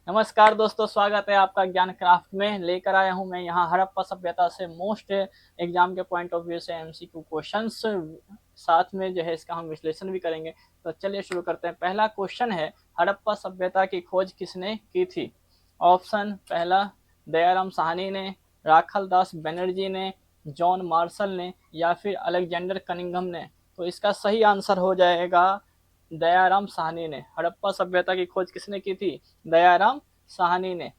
नमस्कार दोस्तों, स्वागत है आपका ज्ञान क्राफ्ट में। लेकर आया हूं मैं यहाँ हड़प्पा सभ्यता से मोस्ट एग्जाम के पॉइंट ऑफ व्यू से एमसीक्यू क्वेश्चंस, साथ में जो है इसका हम विश्लेषण भी करेंगे। तो चलिए शुरू करते हैं। पहला क्वेश्चन है, हड़प्पा सभ्यता की खोज किसने की थी? ऑप्शन पहला, दयाराम साहनी ने, राखल दास बनर्जी ने, जॉन मार्शल ने, या फिर अलेक्जेंडर कनिंघम ने। तो इसका सही आंसर हो जाएगा दयाराम साहनी ने। हड़प्पा सभ्यता की खोज किसने की थी? दयाराम साहनी ने।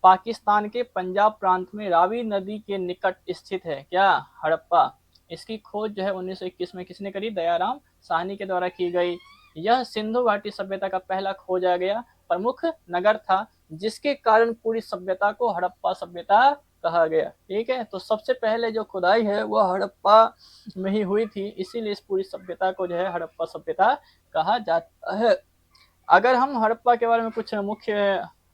पाकिस्तान के पंजाब प्रांत में रावी नदी के निकट स्थित है क्या हड़प्पा? इसकी खोज जो है 1921 में किसने करी? दयाराम साहनी के द्वारा की गई। यह सिंधु घाटी सभ्यता का पहला खोजा गया प्रमुख नगर था, जिसके कारण पूरी सभ्यता को हड़प्पा सभ्यता कहा गया। ठीक है, तो सबसे पहले जो खुदाई है वह हड़प्पा में ही हुई थी, इसीलिए इस पूरी सभ्यता को जो है हड़प्पा सभ्यता कहा जाता है। अगर हम हड़प्पा के बारे में कुछ मुख्य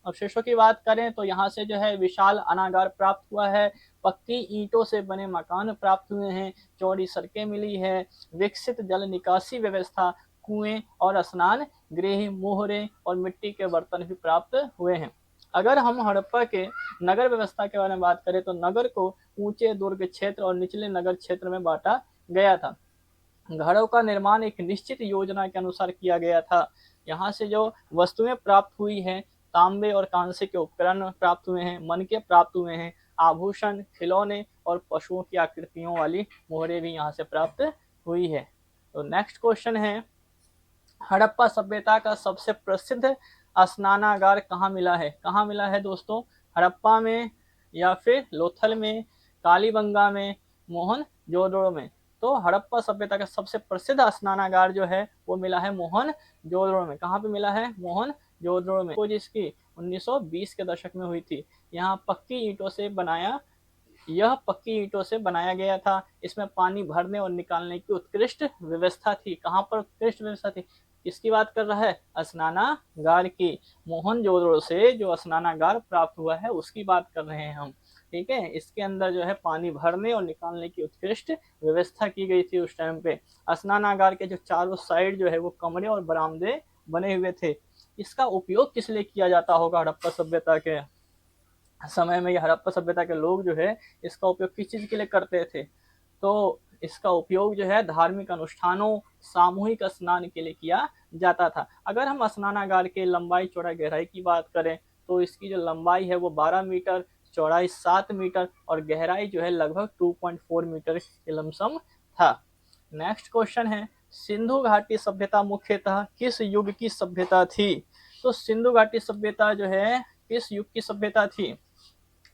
अवशेषों की बात करें तो यहाँ से जो है विशाल अनागार प्राप्त हुआ है, पक्की ईंटों से बने मकान प्राप्त हुए हैं, चौड़ी सड़कें मिली है, विकसित जल निकासी व्यवस्था, कुएं और स्नान गृह, मोहरे और मिट्टी के बर्तन भी प्राप्त हुए हैं। अगर हम हड़प्पा के नगर व्यवस्था के बारे में बात करें तो नगर को ऊंचे दुर्ग क्षेत्र और निचले नगर क्षेत्र में बांटा गया था। घरों का निर्माण एक निश्चित योजना के अनुसार किया गया था। यहाँ से जो वस्तुएं प्राप्त हुई हैं, तांबे और कांसे के उपकरण प्राप्त हुए हैं, मनके प्राप्त हुए हैं, आभूषण, खिलौने और पशुओं की आकृतियों वाली मोहरें भी यहाँ से प्राप्त हुई है। तो नेक्स्ट क्वेश्चन है, हड़प्पा सभ्यता का सबसे प्रसिद्ध स्नानागार कहाँ मिला है? कहाँ मिला है दोस्तों? हड़प्पा में, या फिर लोथल में, कालीबंगा में, मोहनजोदड़ो में। तो हड़प्पा सभ्यता का सबसे प्रसिद्ध स्नानागार जो है वो मिला है मोहनजोदड़ो में। कहाँ पे मिला है? मोहनजोदड़ो में। खोज इसकी 1920 के दशक में हुई थी। यहाँ यह पक्की ईंटों से बनाया गया था। इसमें पानी भरने और निकालने की उत्कृष्ट व्यवस्था थी। कहाँ पर उत्कृष्ट व्यवस्था थी? किसकी बात कर रहा है? स्नानागार की। मोहनजोदड़ो से जो स्नानागार प्राप्त हुआ है उसकी बात कर रहे हैं हम। ठीक है, इसके अंदर जो है पानी भरने और निकालने की उत्कृष्ट व्यवस्था की गई थी उस टाइम पे। स्नानागार के जो चारों साइड जो है वो कमरे और बरामदे बने हुए थे। इसका उपयोग किस लिए किया जाता होगा हड़प्पा सभ्यता के समय में? ये हड़प्पा सभ्यता के लोग जो है इसका उपयोग किस चीज के लिए करते थे? तो इसका उपयोग जो है धार्मिक अनुष्ठानों, सामूहिक स्नान के लिए किया जाता था। अगर हम स्नानागार के लंबाई चौड़ाई गहराई की बात करें तो इसकी जो लंबाई है वो 12 मीटर, चौड़ाई 7 मीटर और गहराई जो है लगभग 2.4 मीटर के लमसम था। नेक्स्ट क्वेश्चन है, सिंधु घाटी सभ्यता मुख्यतः किस युग की सभ्यता थी? तो सिंधु घाटी सभ्यता जो है किस युग की सभ्यता थी?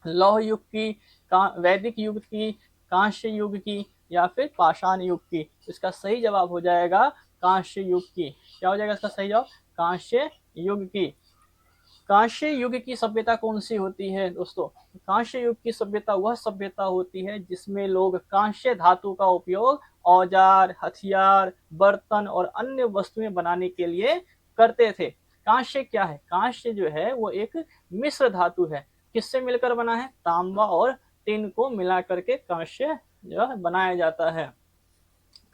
लौह युग की, वैदिक युग की, कांस्य युग की, या फिर पाषाण युग की? इसका सही जवाब हो जाएगा कांस्य युग की। क्या हो जाएगा इसका सही जवाब? कांस्य युग की। कांस्य युग की सभ्यता कौन सी होती है दोस्तों? कांस्य युग की सभ्यता वह सभ्यता होती है जिसमें लोग कांस्य धातु का उपयोग औजार, हथियार, बर्तन और अन्य वस्तुएं बनाने के लिए करते थे। कांस्य क्या है? कांस्य जो है वो एक मिश्र धातु है। किससे मिलकर बना है? तांबा और टिन को मिला करके कांस्य जो बनाया जाता है।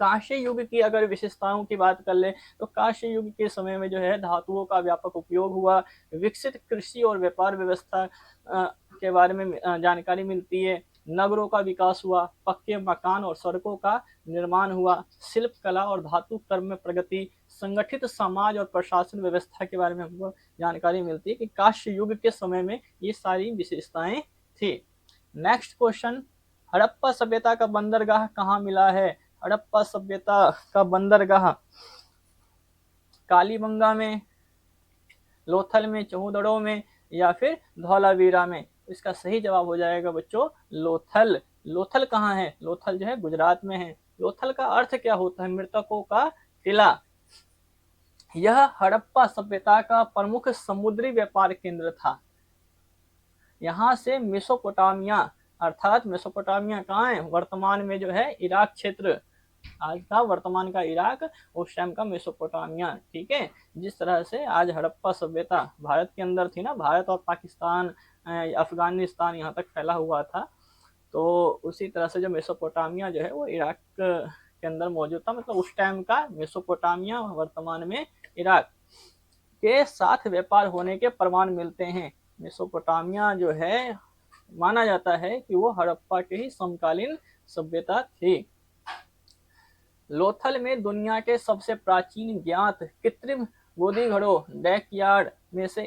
कांस्य युग की अगर विशेषताओं की बात कर ले तो कांस्य युग के समय में जो है धातुओं का व्यापक उपयोग हुआ, विकसित कृषि और व्यापार व्यवस्था के बारे में जानकारी मिलती है, नगरों का विकास हुआ, पक्के मकान और सड़कों का निर्माण हुआ, शिल्प कला और धातु कर्म में प्रगति, संगठित समाज और प्रशासन व्यवस्था के बारे में हमको जानकारी मिलती है कि कांस्य युग के समय में ये सारी विशेषताएं थी। नेक्स्ट क्वेश्चन, हड़प्पा सभ्यता का बंदरगाह कहाँ मिला है? हड़प्पा सभ्यता का बंदरगाह कालीबंगा में, लोथल में, चौहदड़ो में, या फिर धौलावीरा में? इसका सही जवाब हो जाएगा बच्चों लोथल। लोथल कहाँ है? लोथल जो है गुजरात में है। लोथल का अर्थ क्या होता है? मृतकों का टिला। यह हड़प्पा सभ्यता का प्रमुख समुद्री व्यापार केंद्र था। यहाँ से मेसोपोटामिया, अर्थात मेसोपोटामिया कहाँ है? वर्तमान में जो है इराक क्षेत्र, आज का वर्तमान का इराक, उस टाइम का मेसोपोटामिया। ठीक है, जिस तरह से आज हड़प्पा सभ्यता भारत के अंदर थी ना, भारत और पाकिस्तान, अफगानिस्तान यहाँ तक फैला हुआ था, तो उसी तरह से जो मेसोपोटामिया जो है वो इराक के अंदर मौजूद था। मतलब उस टाइम का मेसोपोटामिया, वर्तमान में इराक। के साथ व्यापार होने के प्रमाण मिलते हैं। मेसोपोटामिया जो है माना जाता है कि वो हड़प्पा के ही समकालीन सभ्यता थी। लोथल में दुनिया के सबसे प्राचीन ज्ञात कृत्रिम गोदी घड़ों डेकयार्ड में से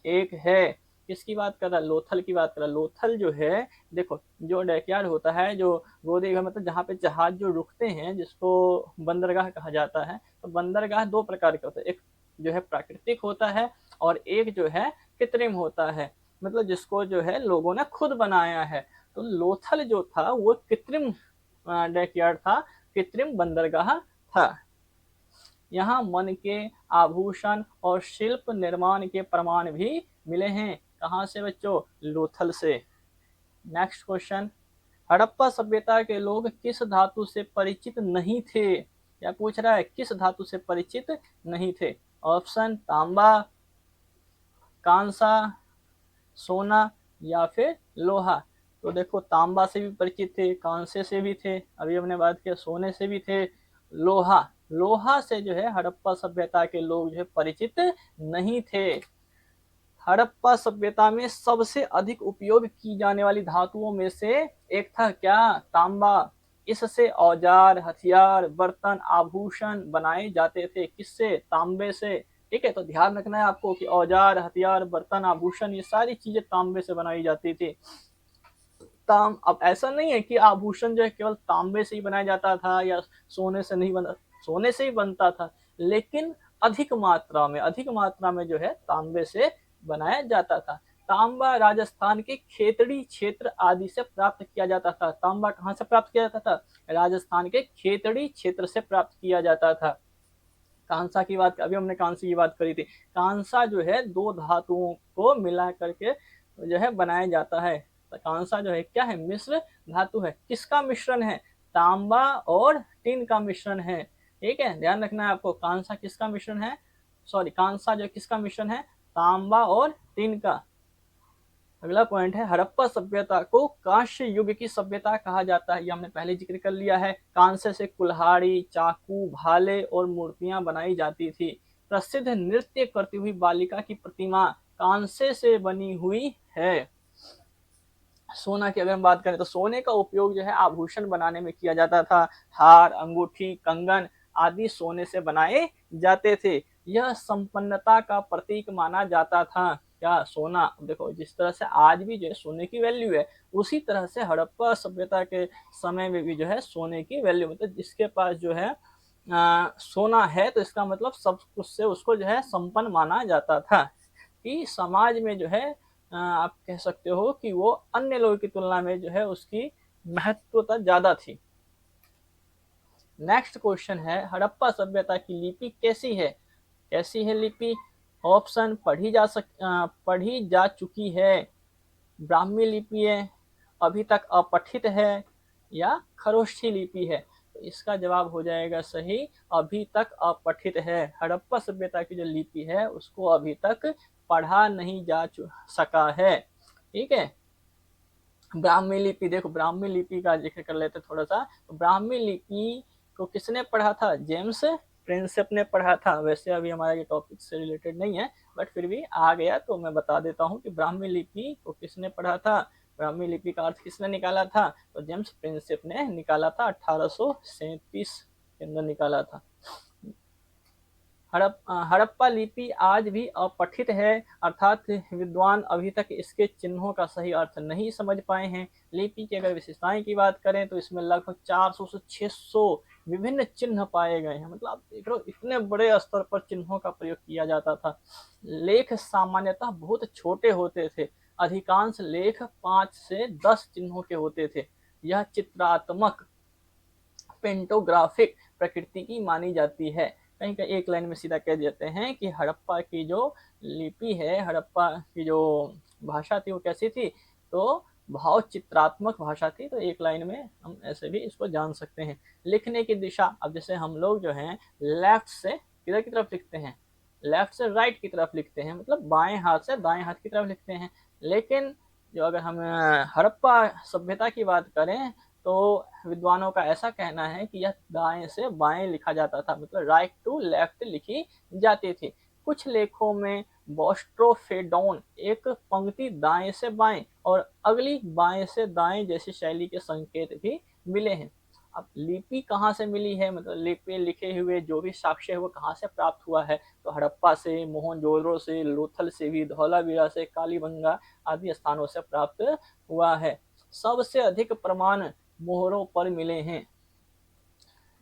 एक है। किसकी बात कर रहा है? लोथल की बात कर रहा है। लोथल जो है, देखो जो डेकयार्ड होता है, जो गोदी घर मतलब जहाँ पे जहाज जो रुकते हैं, जिसको बंदरगाह कहा जाता है। तो बंदरगाह दो प्रकार के होते हैं, एक जो है प्राकृतिक होता है और एक जो है कृत्रिम होता है, मतलब जिसको जो है लोगों ने खुद बनाया है। तो लोथल जो था वो कृत्रिम डेकयार्ड था, कृत्रिम बंदरगाह था। यहाँ मन के आभूषण और शिल्प निर्माण के प्रमाण भी मिले हैं। कहाँ से बच्चों? लोथल से। नेक्स्ट क्वेश्चन, हड़प्पा सभ्यता के लोग किस धातु से परिचित नहीं थे? क्या पूछ रहा है? किस धातु से परिचित नहीं थे? ऑप्शन तांबा, कांसा, सोना या फिर लोहा। तो देखो तांबा से भी परिचित थे, कांसे से भी थे, अभी हमने बात किया सोने से भी थे, लोहा से जो है हड़प्पा सभ्यता के लोग जो है परिचित नहीं थे। हड़प्पा सभ्यता में सबसे अधिक उपयोग की जाने वाली धातुओं में से एक था क्या? तांबा। इससे औजार, हथियार, बर्तन, आभूषण बनाए जाते थे। किससे? तांबे से। ठीक है, तो ध्यान रखना है आपको कि औजार, हथियार, बर्तन, आभूषण ये सारी चीजें तांबे से बनाई जाती थी। अब ऐसा नहीं है कि आभूषण जो है केवल तांबे से ही बनाया जाता था या सोने से नहीं बना, सोने से ही बनता था, लेकिन अधिक मात्रा में जो है तांबे से बनाया जाता था। तांबा राजस्थान के खेतड़ी क्षेत्र आदि से प्राप्त किया जाता था। तांबा कहाँ से प्राप्त किया जाता था? राजस्थान के खेतड़ी क्षेत्र से प्राप्त किया जाता था। कांसा की बात, अभी हमने कांसे की बात करी थी। कांसा जो है दो धातुओं को मिला करके जो है बनाया जाता है। तो कांसा जो है क्या है? मिश्र धातु है। किसका मिश्रण है? तांबा और टिन का मिश्रण है। ठीक है, ध्यान रखना है आपको। कांसा किसका मिश्रण है? कांसा जो किसका मिश्रण है? तांबा और टिन का। अगला पॉइंट है, हड़प्पा सभ्यता को कांस्य युग की सभ्यता कहा जाता है। ये हमने पहले जिक्र कर लिया है। कांस्य से कुल्हाड़ी, चाकू, भाले और मूर्तियां बनाई जाती थी। प्रसिद्ध नृत्य करती हुई बालिका की प्रतिमा कांस्य से बनी हुई है। सोना की अगर हम बात करें तो सोने का उपयोग जो है आभूषण बनाने में किया जाता था। हार, अंगूठी, कंगन आदि सोने से बनाए जाते थे। यह संपन्नता का प्रतीक माना जाता था। क्या? सोना। देखो जिस तरह से आज भी जो है सोने की वैल्यू है, उसी तरह से हड़प्पा सभ्यता के समय में भी जो है सोने की वैल्यू, मतलब जिसके पास जो है सोना है तो इसका मतलब सब कुछ से उसको जो है संपन्न माना जाता था। कि समाज में जो है आप कह सकते हो कि वो अन्य लोगों की तुलना में जो है उसकी महत्वता ज्यादा थी। नेक्स्ट क्वेश्चन है, हड़प्पा सभ्यता की लिपि कैसी है? कैसी है लिपि? ऑप्शन पढ़ी जा चुकी है, ब्राह्मी लिपि है, अभी तक अपठित है या खरोष्ठी लिपि है। तो इसका जवाब हो जाएगा सही, अभी तक अपठित है। हड़प्पा सभ्यता की जो लिपि है उसको अभी तक पढ़ा नहीं जा सका है। ठीक है, ब्राह्मी लिपि, देखो ब्राह्मी लिपि का जिक्र कर लेते थोड़ा सा। तो ब्राह्मी लिपि को किसने पढ़ा था? जेम्स प्रिंसेप ने पढ़ा था। वैसे अभी हमारा ये टॉपिक से रिलेटेड नहीं है, बट फिर भी आ गया तो मैं बता देता हूँ कि ब्राह्मी लिपि को किसने पढ़ा था, ब्राह्मी लिपि का अर्थ किसने निकाला था? तो जेम्स प्रिंसेप ने निकाला था, 1837 के अंदर निकाला था। हड़प्पा लिपि आज भी अपठित है, अर्थात विद्वान अभी तक इसके चिन्हों का सही अर्थ नहीं समझ पाए हैं। लिपि की अगर विशेषताएं की बात करें तो इसमें लगभग 400 से 600 विभिन्न चिन्ह पाए गए हैं। मतलब आप देख रहे हो इतने बड़े स्तर पर चिन्हों का प्रयोग किया जाता था। लेख सामान्यतः बहुत छोटे होते थे। अधिकांश लेख 5 से 10 चिन्हों के होते थे। यह चित्रात्मक पेंटोग्राफिक प्रकृति की मानी जाती है। कहीं कहीं एक लाइन में सीधा कह देते हैं कि हड़प्पा की जो लिपि है, हड़प्पा की जो भाषा थी वो कैसी थी? तो भाव चित्रात्मक भाषा थी। तो एक लाइन में हम ऐसे भी इसको जान सकते हैं। लिखने की दिशा, अब जैसे हम लोग जो हैं लेफ्ट से किधर की तरफ लिखते हैं? लेफ्ट से राइट की तरफ लिखते हैं, मतलब बाएं हाथ से दाएं हाथ की तरफ लिखते हैं। लेकिन जो अगर हम हड़प्पा सभ्यता की बात करें तो विद्वानों का ऐसा कहना है कि यह दाएं से बाएं लिखा जाता था, मतलब राइट टू लेफ्ट लिखी जाती थी। कुछ लेखों में बोस्ट्रोफेडोन एक पंक्ति दाएं से बाएं और अगली बाएं से दाएं जैसी शैली के संकेत भी मिले हैं। अब लिपि कहाँ से मिली है, मतलब लिपि लिखे हुए जो भी साक्ष्य है वो कहाँ से प्राप्त हुआ है, तो हड़प्पा से, मोहनजोदड़ो से, लोथल से भी, धौलावीरा से, कालीबंगा आदि स्थानों से प्राप्त हुआ है। सबसे अधिक प्रमाण मोहरों पर मिले हैं।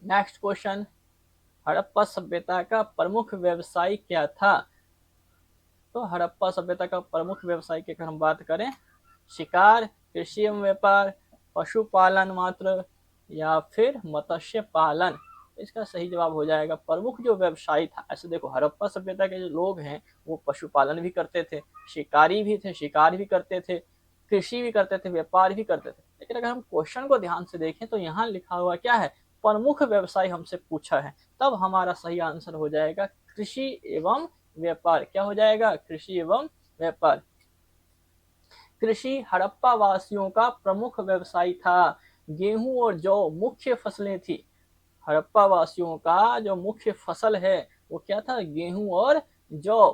नेक्स्ट क्वेश्चन, हड़प्पा सभ्यता का प्रमुख व्यवसाय क्या था? तो हड़प्पा सभ्यता का प्रमुख व्यवसाय की अगर हम बात करें, शिकार, कृषि एवं व्यापार, पशुपालन मात्र या फिर मत्स्य पालन। इसका सही जवाब हो जाएगा प्रमुख जो व्यवसाय था। ऐसे देखो, हड़प्पा सभ्यता के जो लोग हैं वो पशुपालन भी करते थे, शिकारी भी थे, शिकार भी करते थे, कृषि भी करते थे, व्यापार भी करते थे। लेकिन अगर हम क्वेश्चन को ध्यान से देखें तो यहाँ लिखा हुआ क्या है, प्रमुख व्यवसाय हमसे पूछा है, तब हमारा सही आंसर हो जाएगा कृषि एवं व्यापार। क्या हो जाएगा? कृषि एवं व्यापार। कृषि हड़प्पा वासियों का प्रमुख व्यवसाय था। गेहूं और जौ मुख्य फसलें थी। हड़प्पा वासियों का जो मुख्य फसल है वो क्या था? गेहूं और जौ।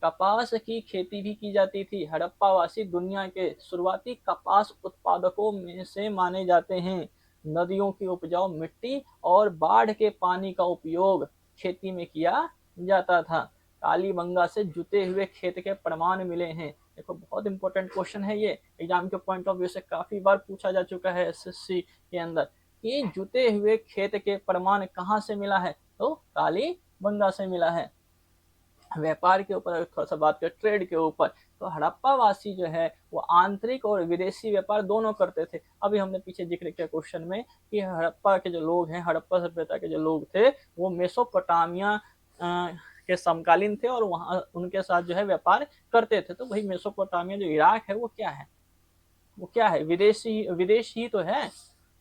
कपास की खेती भी की जाती थी। हड़प्पा वासी दुनिया के शुरुआती कपास उत्पादकों में से माने जाते हैं। नदियों की उपजाऊ मिट्टी और बाढ़ के पानी का उपयोग खेती में किया जाता था। कालीबंगा से जुते हुए खेत के प्रमाण मिले हैं। देखो, बहुत इंपॉर्टेंट क्वेश्चन है ये, एग्जाम के पॉइंट ऑफ व्यू से काफी बार पूछा जा चुका है एसएससी के अंदर। कि जुते हुए खेत के प्रमाण कहाँ से मिला है? तो कालीबंगा से मिला है। व्यापार के ऊपर थोड़ा सा बात करें, ट्रेड के ऊपर, तो हड़प्पा वासी जो है वो आंतरिक और विदेशी व्यापार दोनों करते थे। अभी हमने पीछे जिक्र किया क्वेश्चन में कि हड़प्पा के जो लोग हैं, हड़प्पा सभ्यता के जो लोग थे वो मेसोपोटामिया के समकालीन थे और वहां उनके साथ जो है व्यापार करते थे। तो वही मेसोपोटामिया जो इराक है वो क्या है? वो क्या है? विदेश ही तो है।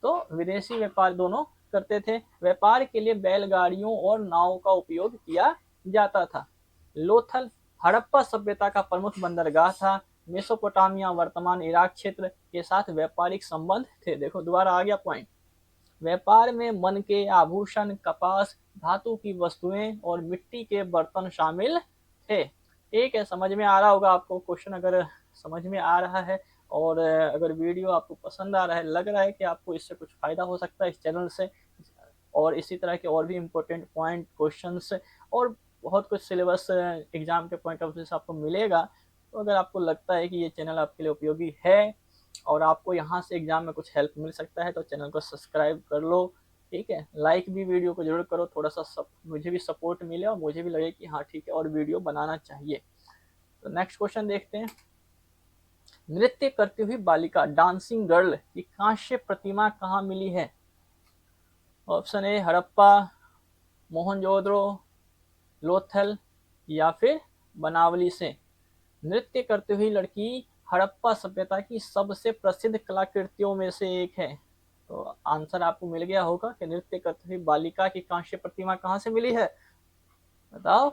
तो विदेशी व्यापार दोनों करते थे। व्यापार के लिए बैलगाड़ियों और नाव का उपयोग किया जाता था। लोथल हड़प्पा सभ्यता का प्रमुख बंदरगाह था। मेसोपोटामिया वर्तमान इराक क्षेत्र के साथ व्यापारिक संबंध थे। देखो, दोबारा आ गया पॉइंट। व्यापार में मन के आभूषण, कपास, धातु की वस्तुएं और मिट्टी के बर्तन शामिल थे। ठीक है, समझ में आ रहा होगा आपको क्वेश्चन। अगर समझ में आ रहा है और अगर वीडियो आपको पसंद आ रहा है, लग रहा है कि आपको इससे कुछ फायदा हो सकता है इस चैनल से, और इसी तरह के और भी इम्पोर्टेंट पॉइंट, क्वेश्चंस और बहुत कुछ सिलेबस एग्जाम के पॉइंट ऑफ व्यू से आपको मिलेगा, तो अगर आपको लगता है कि ये चैनल आपके लिए उपयोगी है और आपको यहाँ से एग्जाम में कुछ हेल्प मिल सकता है, तो चैनल को सब्सक्राइब कर लो। ठीक है, लाइक भी वीडियो को जरूर करो, थोड़ा सा मुझे भी सपोर्ट मिले और मुझे भी लगे कि हाँ ठीक है और वीडियो बनाना चाहिए। तो नेक्स्ट क्वेश्चन देखते हैं। नृत्य करती हुई बालिका, डांसिंग गर्ल की कांस्य प्रतिमा कहाँ मिली है? ऑप्शन ए हड़प्पा, मोहनजोदड़ो, लोथल या फिर बनावली से। नृत्य करती हुई लड़की हड़प्पा सभ्यता की सबसे प्रसिद्ध कलाकृतियों में से एक है। तो आंसर आपको मिल गया होगा कि नृत्य करती हुई बालिका की कांस्य प्रतिमा कहाँ से मिली है? बताओ।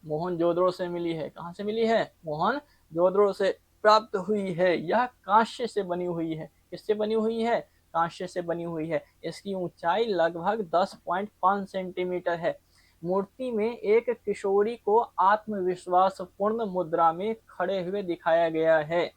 मोहनजोदड़ो से मिली है। कहाँ से मिली है? मोहनजोदड़ो से प्राप्त हुई है। यह कांस्य से बनी हुई है। किससे बनी हुई है? कांस्य से बनी हुई है। इसकी ऊंचाई लगभग 10.5 सेंटीमीटर है। मूर्ति में एक किशोरी को आत्मविश्वास पूर्ण मुद्रा में खड़े हुए दिखाया गया है।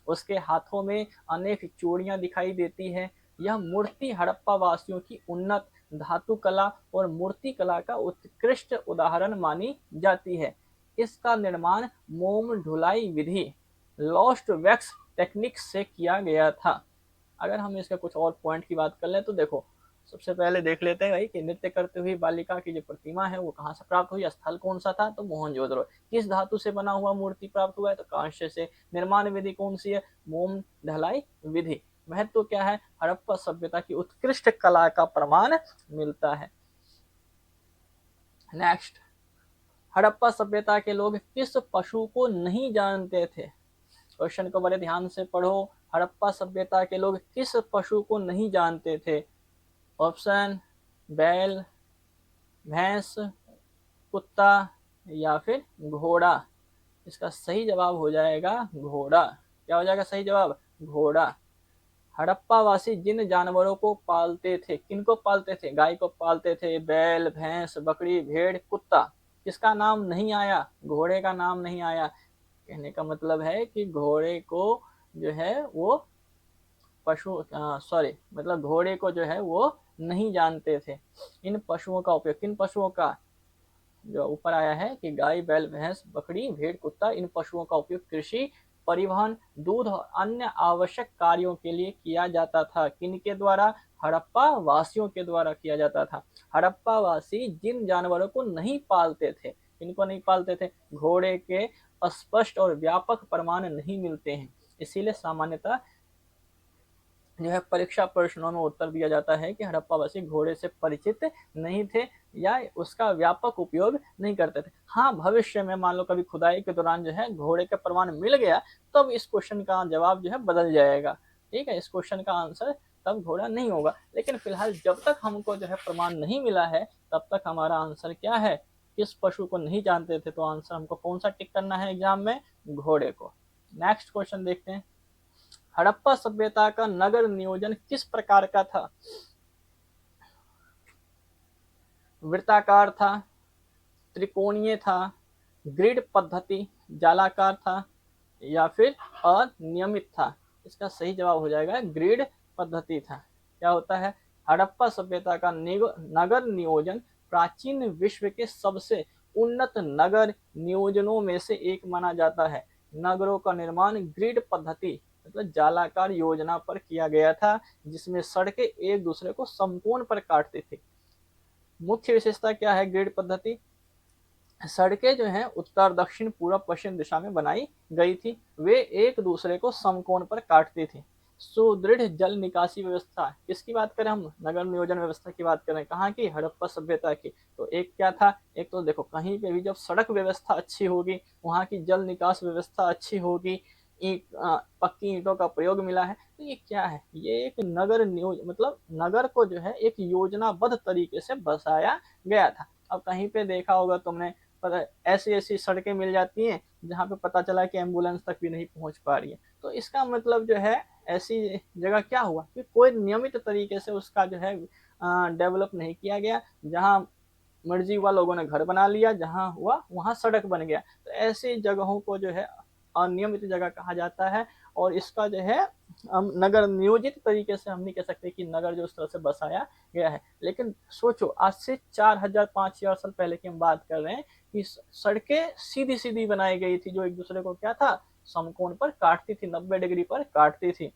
उसके हाथों में अनेक चूड़ियां दिखाई देती है। यह मूर्ति हड़प्पा वासियों की उन्नत धातु कला और मूर्ति कला का उत्कृष्ट उदाहरण मानी जाती है। इसका निर्माण मोम ढुलाई विधि, लॉस्ट वैक्स टेक्निक से किया गया था। अगर हम इसका कुछ और पॉइंट की बात कर ले तो देखो, सबसे पहले देख लेते हैं भाई कि नृत्य करते हुई बालिका की जो प्रतिमा है वो कहाँ से प्राप्त हुई, स्थल कौन सा था? तो मोहनजोदड़ो। किस धातु से बना हुआ मूर्ति प्राप्त हुआ है? तो कांस्य से। निर्माण विधि कौन सी है? मोम ढलाई विधि। महत्व क्या है? हड़प्पा सभ्यता की उत्कृष्ट कला का प्रमाण मिलता है। नेक्स्ट, हड़प्पा सभ्यता के लोग किस पशु को नहीं जानते थे? क्वेश्चन को बड़े ध्यान से पढ़ो। हड़प्पा सभ्यता के लोग किस पशु को नहीं जानते थे? ऑप्शन बैल, भैंस, कुत्ता या फिर घोड़ा। इसका सही जवाब हो जाएगा घोड़ा। क्या हो जाएगा सही जवाब? घोड़ा। हड़प्पा वासी जिन जानवरों को पालते थे, किनको पालते थे? गाय को पालते थे, बैल, भैंस, बकरी, भेड़, कुत्ता। किसका नाम नहीं आया? घोड़े का नाम नहीं आया। कहने का मतलब है कि घोड़े को जो है वो पशु सॉरी मतलब घोड़े को जो है वो नहीं जानते थे। इन पशुओं का उपयोग, किन पशुओं का? जो ऊपर आया है कि गाय, बैल, भैंस, बकरी, भेड़, कुत्ता, इन पशुओं का उपयोग कृषि, परिवहन, दूध और अन्य आवश्यक कार्यों के लिए किया जाता था। किनके द्वारा? हड़प्पा वासियों के द्वारा किया जाता था। हड़प्पा वासी जिन जानवरों को नहीं पालते थे, किनको नहीं पालते थे? घोड़े के स्पष्ट और व्यापक प्रमाण नहीं मिलते हैं, इसीलिए सामान्यतः जो है परीक्षा प्रश्नों में उत्तर दिया जाता है कि हड़प्पावासी घोड़े से परिचित नहीं थे या उसका व्यापक उपयोग नहीं करते थे। हाँ, भविष्य में मान लो कभी खुदाई के दौरान जो है घोड़े का प्रमाण मिल गया, तब इस क्वेश्चन का जवाब जो है बदल जाएगा। ठीक है, इस क्वेश्चन का आंसर तब घोड़ा नहीं होगा, लेकिन फिलहाल जब तक हमको जो है प्रमाण नहीं मिला है तब तक हमारा आंसर क्या है? किस पशु को नहीं जानते थे, तो आंसर हमको कौन सा टिक करना है एग्जाम में? घोड़े को। नेक्स्ट क्वेश्चन देखते हैं। हड़प्पा सभ्यता का नगर नियोजन किस प्रकार का था? वृत्ताकार था, त्रिकोणीय था, ग्रिड पद्धति, जालाकार था या फिर अनियमित था? इसका सही जवाब हो जाएगा ग्रिड पद्धति था। क्या होता है? हड़प्पा सभ्यता का नगर नियोजन प्राचीन विश्व के सबसे उन्नत नगर नियोजनों में से एक माना जाता है। नगरों का निर्माण ग्रिड पद्धति मतलब जालाकार योजना पर किया गया था, जिसमें सड़कें एक दूसरे को समकोण पर काटती थी। मुख्य विशेषता क्या है ग्रिड पद्धति? सड़कें जो हैं उत्तर, दक्षिण, पूर्व, पश्चिम दिशा में बनाई गई थी। वे एक दूसरे को समकोण पर काटती थी। सुदृढ़ जल निकासी व्यवस्था, किसकी बात करें हम? नगर नियोजन व्यवस्था की बात करें। कहाँ की? हड़प्पा सभ्यता की। तो एक क्या था? एक तो देखो, कहीं पे भी जब सड़क व्यवस्था अच्छी होगी, वहाँ की जल निकास व्यवस्था अच्छी होगी, पक्की ईंटों का प्रयोग मिला है, तो ये क्या है? ये एक नगर नियोज मतलब नगर को जो है एक योजनाबद्ध तरीके से बसाया गया था। अब कहीं पे देखा होगा तुमने, पर ऐसी ऐसी सड़कें मिल जाती हैं जहाँ पे पता चला कि एम्बुलेंस तक भी नहीं पहुंच पा रही है। तो इसका मतलब जो है ऐसी जगह क्या हुआ कि कोई नियमित तरीके से उसका जो है डेवलप नहीं किया गया। जहाँ मर्जी हुआ लोगों ने घर बना लिया, जहाँ हुआ वहाँ सड़क बन गया। तो ऐसी जगहों को जो है अनियमित जगह कहा जाता है। और इसका जो है हम नगर नियोजित तरीके से हम नहीं कह सकते कि नगर जो उस तरह से बसाया गया है। लेकिन सोचो, आज से 4000-5000 साल पहले की हम बात कर रहे हैं कि सड़कें सीधी सीधी बनाई गई थी, जो एक दूसरे को क्या था? समकोण पर काटती थी, 90 डिग्री पर काटती थी।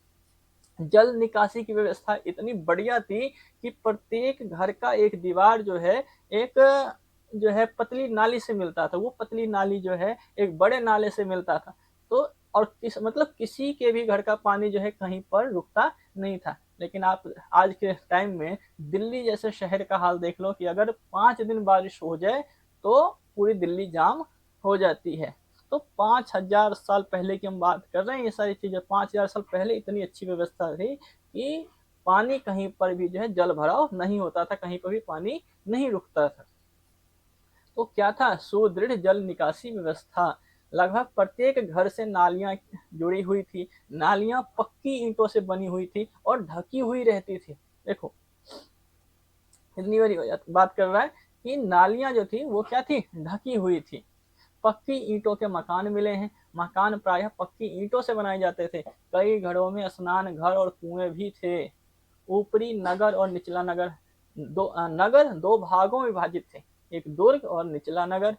जल निकासी की व्यवस्था इतनी बढ़िया थी कि प्रत्येक घर का एक दीवार जो है एक जो है पतली नाली से मिलता था। वो पतली नाली जो है एक बड़े नाले से मिलता था। तो और मतलब किसी के भी घर का पानी जो है कहीं पर रुकता नहीं था। लेकिन आप आज के टाइम में दिल्ली जैसे शहर का हाल देख लो कि अगर 5 दिन बारिश हो जाए तो पूरी दिल्ली जाम हो जाती है। तो 5000 साल पहले की हम बात कर रहे हैं। ये सारी चीजें 5000 साल पहले इतनी अच्छी व्यवस्था थी कि पानी कहीं पर भी जो है जल भराव नहीं होता था, कहीं पर भी पानी नहीं रुकता था। तो क्या था? सुदृढ़ जल निकासी व्यवस्था। लगभग प्रत्येक घर से नालियां जुड़ी हुई थी। नालियां पक्की ईंटों से बनी हुई थी और ढकी हुई रहती थी। देखो, इतनी बड़ी बात कर रहा है कि नालियां जो थी वो क्या थी? ढकी हुई थी। पक्की ईंटों के मकान मिले हैं। मकान प्रायः पक्की ईंटों से बनाए जाते थे। कई घरों में स्नान घर और कुएं भी थे। ऊपरी नगर और निचला नगर, नगर दो भागों में विभाजित थे, एक दुर्ग और निचला नगर।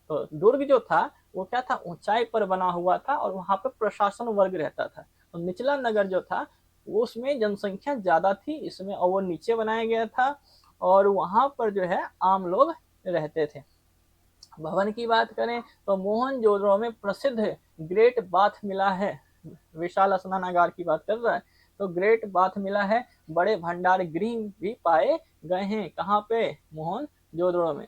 तो दुर्ग जो था वो क्या था? ऊंचाई पर बना हुआ था और वहां पर प्रशासन वर्ग रहता था। और निचला नगर जो था वो उसमें जनसंख्या ज्यादा थी, इसमें और वो नीचे बनाया गया था और वहां पर जो है आम लोग रहते थे। भवन की बात करें तो मोहनजोदड़ो में प्रसिद्ध ग्रेट बाथ मिला है। विशाल स्नानागार की बात कर रहा है तो ग्रेट बाथ मिला है। बड़े भंडार गृह भी पाए गए हैं। कहाँ पे? मोहनजोदड़ो में।